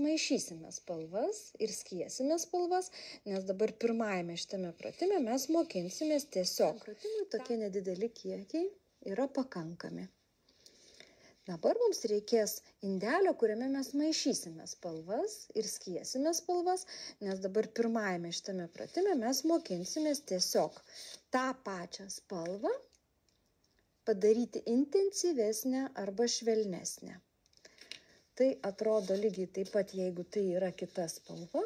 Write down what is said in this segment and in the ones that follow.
maišysime spalvas ir skiesime spalvas, nes dabar pirmajame šitame pratime mes mokinsimės tiesiog. Pratimui tokie nedideli kiekiai yra pakankami. Dabar mums reikės indelio, kuriame mes maišysime spalvas ir skiesime spalvas, nes dabar pirmajame šitame pratime mes mokinsimės tiesiog tą pačią spalvą padaryti intensyvesnę arba švelnesnę. Tai atrodo lygiai taip pat, jeigu tai yra kita spalva,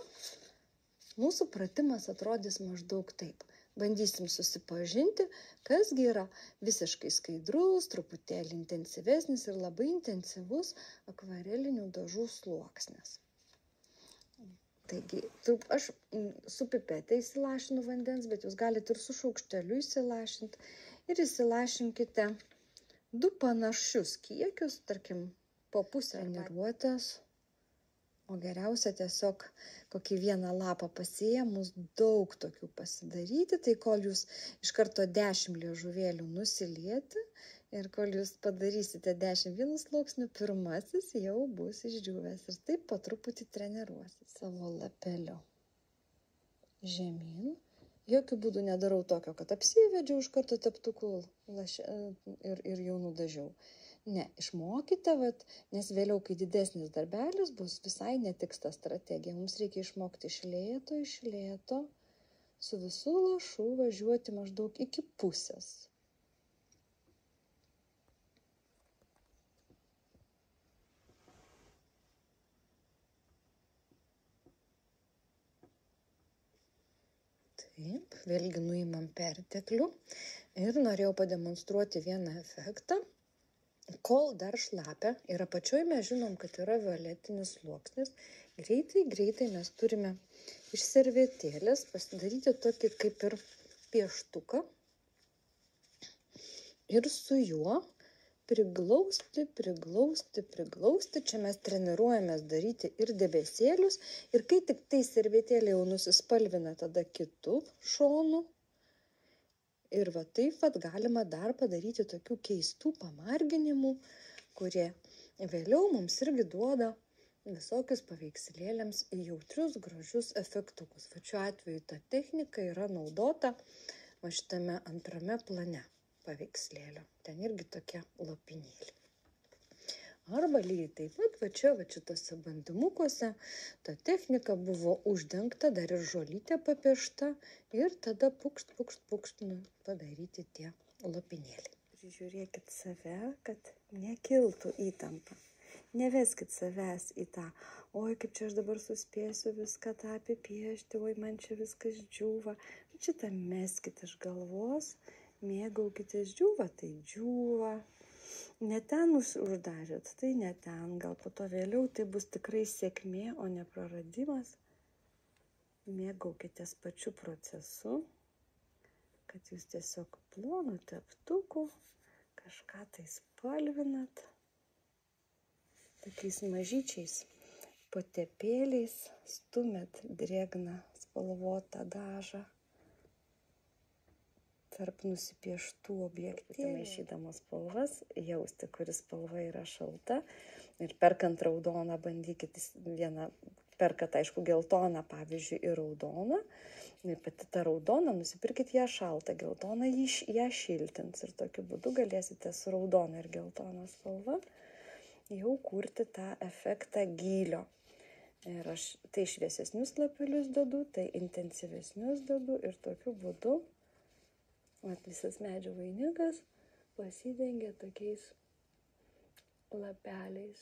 mūsų pratimas atrodys maždaug taip. Bandysim susipažinti, kasgi yra visiškai skaidrus, truputėlį intensyvesnis ir labai intensyvus akvarelinių dažų sluoksnis. Taigi, aš su pipete įsilašinu vandens, bet jūs galite ir su šaukšteliu įsilašinti. Ir įsilašinkite 2 panašius kiekius, tarkim, po pusę treniruotės. O geriausia tiesiog kokį vieną lapą pasiėmus daug tokių pasidaryti, tai kol jūs iš karto 10 liežuvėlių nusilieti ir kol jūs padarysite 10 sluoksnių, pirmasis jau bus išdžiūvęs ir taip po truputį treniruosit savo lapeliu žemyn. Jokių būdų nedarau tokio, kad apsivedžiau iš karto teptuku ir jau nudažiau. Ne, išmokite, nes vėliau, kai didesnis darbelis bus, visai netiks ta strategija. Mums reikia išmokti iš lėto, su visų lašu važiuoti maždaug iki pusės. Taip, vėlgi nuimam perteklių ir norėjau pademonstruoti vieną efektą. Kol dar šlapia ir apačioj mes žinom, kad yra violetinis sluoksnis, greitai mes turime iš servetėlės pasidaryti tokį kaip ir pieštuką ir su juo priglausti. Čia mes treniruojamės daryti ir debesėlius ir kai tik tai servetėlė jau nusispalvina tada kitų šonų. Ir taip galima dar padaryti tokių keistų pamarginimų, kurie vėliau mums irgi duoda visokius paveikslėliams jautrius, gražius efektukus. Šiuo atveju ta technika yra naudota šitame antrame plane paveikslėlio. Ten irgi tokie lopinėliai. Arba lygiai taip pat, šitose bandimukuose ta technika buvo uždengta, dar ir žolytė papiešta ir tada pukšt padaryti tie lopinėliai. Žiūrėkit save, kad nekiltų įtampa. Neveskit savęs į tą, oi kaip čia aš dabar suspėsiu viską tą apipiešti, oi man čia viskas džiūva. Šitą meskit iš galvos, mėgaukitės, džiūva, tai džiūva. Ne ten uždarėt, tai ne ten, gal po to vėliau tai bus tikrai sėkmė, o ne praradimas. Mėgaukitės pačiu procesu, kad jūs tiesiog plonu teptuku kažką tai spalvinat, tokiais mažyčiais potepėliais stumėt drėgną spalvotą dažą tarp nusipieštų objektėlių. Maišydamos spalvas, jausti, kuris spalva yra šalta. Ir perkant raudoną, bandykit vieną, perkat, aišku, geltoną, pavyzdžiui, ir raudoną. Ir pati tą raudoną, nusipirkit ją šaltą, geltoną ją šiltins. Ir tokiu būdu galėsite su raudona ir geltona spalva jau kurti tą efektą gylio. Ir aš tai šviesesnius lapelius dedu, tai intensyvesnius dedu ir tokiu būdu visas medžio vainikas pasidengia tokiais lapeliais.